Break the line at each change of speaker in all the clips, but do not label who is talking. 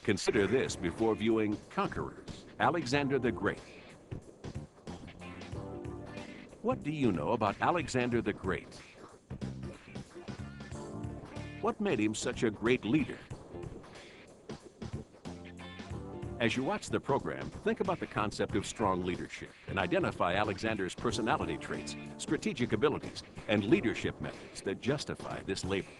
Consider this before viewing Conquerors, Alexander the Great. What do you know about Alexander the Great? What made him such a great leader? As you watch the program, think about the concept of strong leadership and identify Alexander's personality traits, strategic abilities, and leadership methods that justify this label.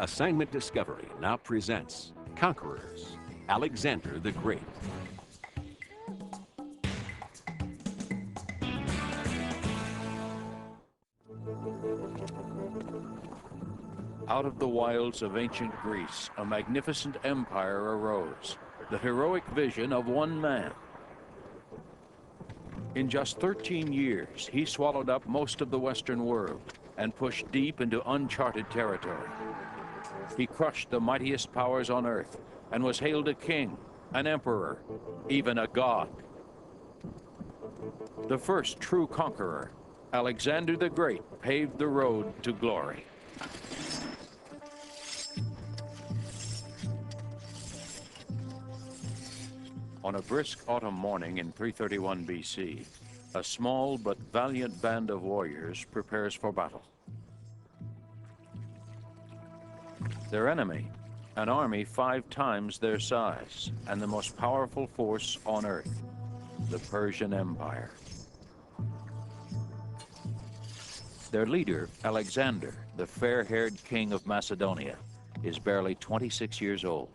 Assignment Discovery now presents Conquerors, Alexander the Great.
Out of the wilds of ancient Greece, a magnificent empire arose, the heroic vision of one man. In just 13 years, he swallowed up most of the Western world and pushed deep into uncharted territory. He crushed the mightiest powers on earth and was hailed a king, an emperor, even a god. The first true conqueror, Alexander the Great, paved the road to glory. On a brisk autumn morning in 331 BC, a small but valiant band of warriors prepares for battle. Their enemy, an army 5 times their size and the most powerful force on earth, the Persian Empire. Their leader, Alexander, the fair-haired king of Macedonia, is barely 26 years old.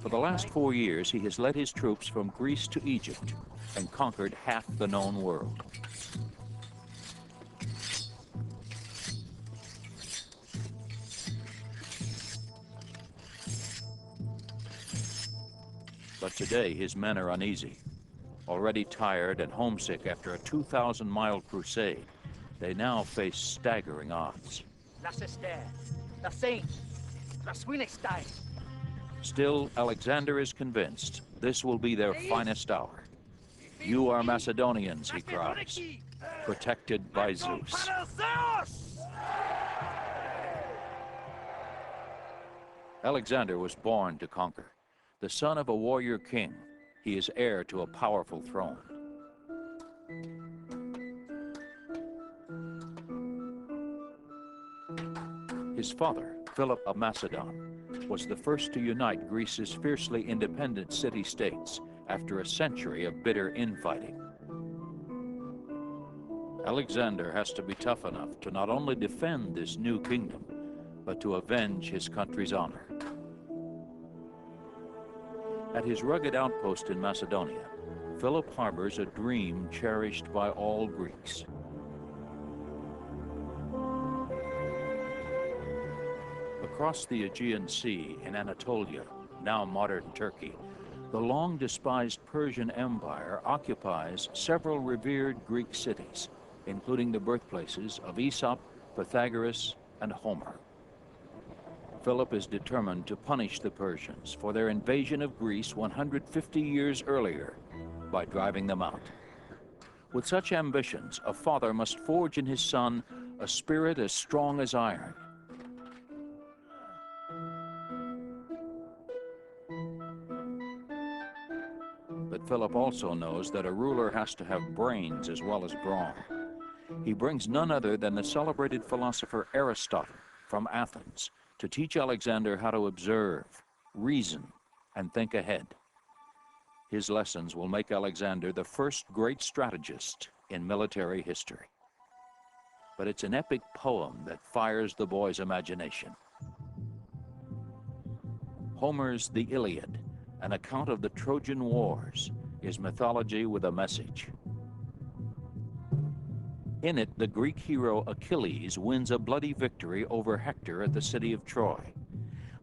For the last 4 years, he has led his troops from Greece to Egypt and conquered half the known world. But today, his men are uneasy. Already tired and homesick after a 2,000-mile crusade, they now face staggering odds. Still, Alexander is convinced this will be their finest hour. "You are Macedonians," he cries, "protected by Zeus." Alexander was born to conquer. The son of a warrior king, he is heir to a powerful throne. His father, Philip of Macedon, was the first to unite Greece's fiercely independent city-states after a century of bitter infighting. Alexander has to be tough enough to not only defend this new kingdom, but to avenge his country's honor. At his rugged outpost in Macedonia, Philip harbors a dream cherished by all Greeks. Across the Aegean Sea in Anatolia, now modern Turkey, the long-despised Persian Empire occupies several revered Greek cities, including the birthplaces of Aesop, Pythagoras, and Homer. Philip is determined to punish the Persians for their invasion of Greece 150 years earlier by driving them out. With such ambitions, a father must forge in his son a spirit as strong as iron. But Philip also knows that a ruler has to have brains as well as brawn. He brings none other than the celebrated philosopher Aristotle from Athens to teach Alexander how to observe, reason, and think ahead. His lessons will make Alexander the first great strategist in military history. But it's an epic poem that fires the boy's imagination. Homer's The Iliad, an account of the Trojan Wars, is mythology with a message. In it, the Greek hero Achilles wins a bloody victory over Hector at the city of Troy.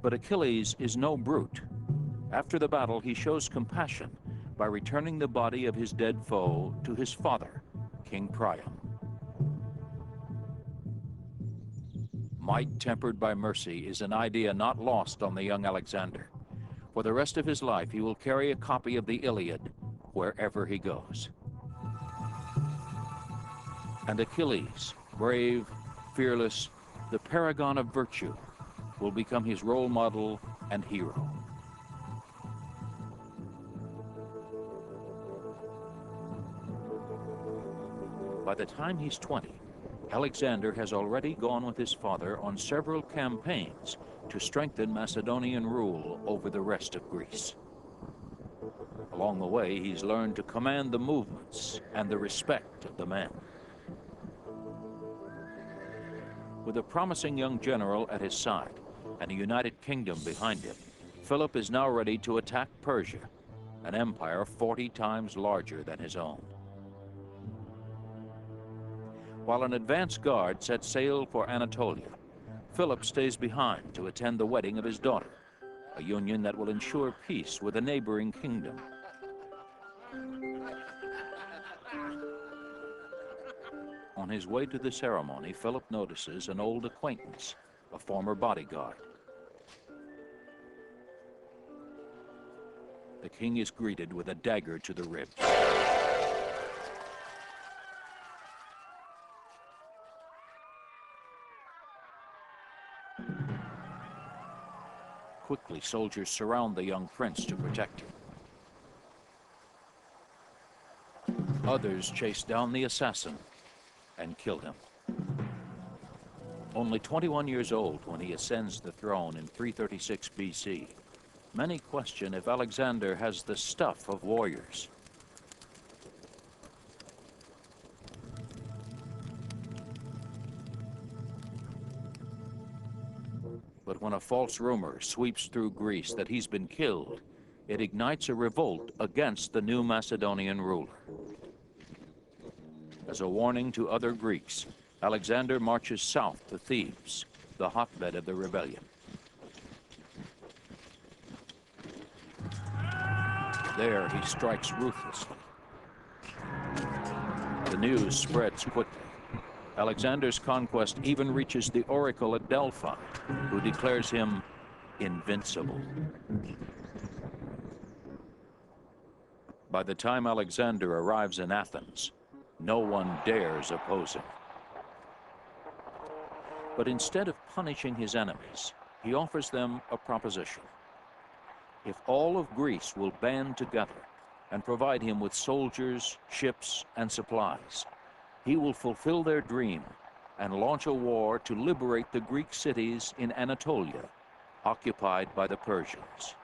But Achilles is no brute. After the battle, he shows compassion by returning the body of his dead foe to his father, King Priam. Might tempered by mercy is an idea not lost on the young Alexander. For the rest of his life, he will carry a copy of the Iliad wherever he goes. And Achilles, brave, fearless, the paragon of virtue, will become his role model and hero. By the time he's 20, Alexander has already gone with his father on several campaigns to strengthen Macedonian rule over the rest of Greece. Along the way, he's learned to command the movements and the respect of the men. With a promising young general at his side and a united kingdom behind him, Philip is now ready to attack Persia, an empire 40 times larger than his own. While an advance guard sets sail for Anatolia, Philip stays behind to attend the wedding of his daughter, a union that will ensure peace with a neighboring kingdom. On his way to the ceremony, Philip notices an old acquaintance, a former bodyguard. The king is greeted with a dagger to the ribs. Quickly, soldiers surround the young prince to protect him. Others chase down the assassin and kill him. Only 21 years old when he ascends the throne in 336 BC, many question if Alexander has the stuff of warriors. But when a false rumor sweeps through Greece that he's been killed, it ignites a revolt against the new Macedonian ruler. As a warning to other Greeks, Alexander marches south to Thebes, the hotbed of the rebellion. There he strikes ruthlessly. The news spreads quickly. Alexander's conquest even reaches the oracle at Delphi, who declares him invincible. By the time Alexander arrives in Athens, no one dares oppose him. But instead of punishing his enemies, he offers them a proposition. If all of Greece will band together and provide him with soldiers, ships, and supplies, he will fulfill their dream and launch a war to liberate the Greek cities in Anatolia, occupied by the Persians.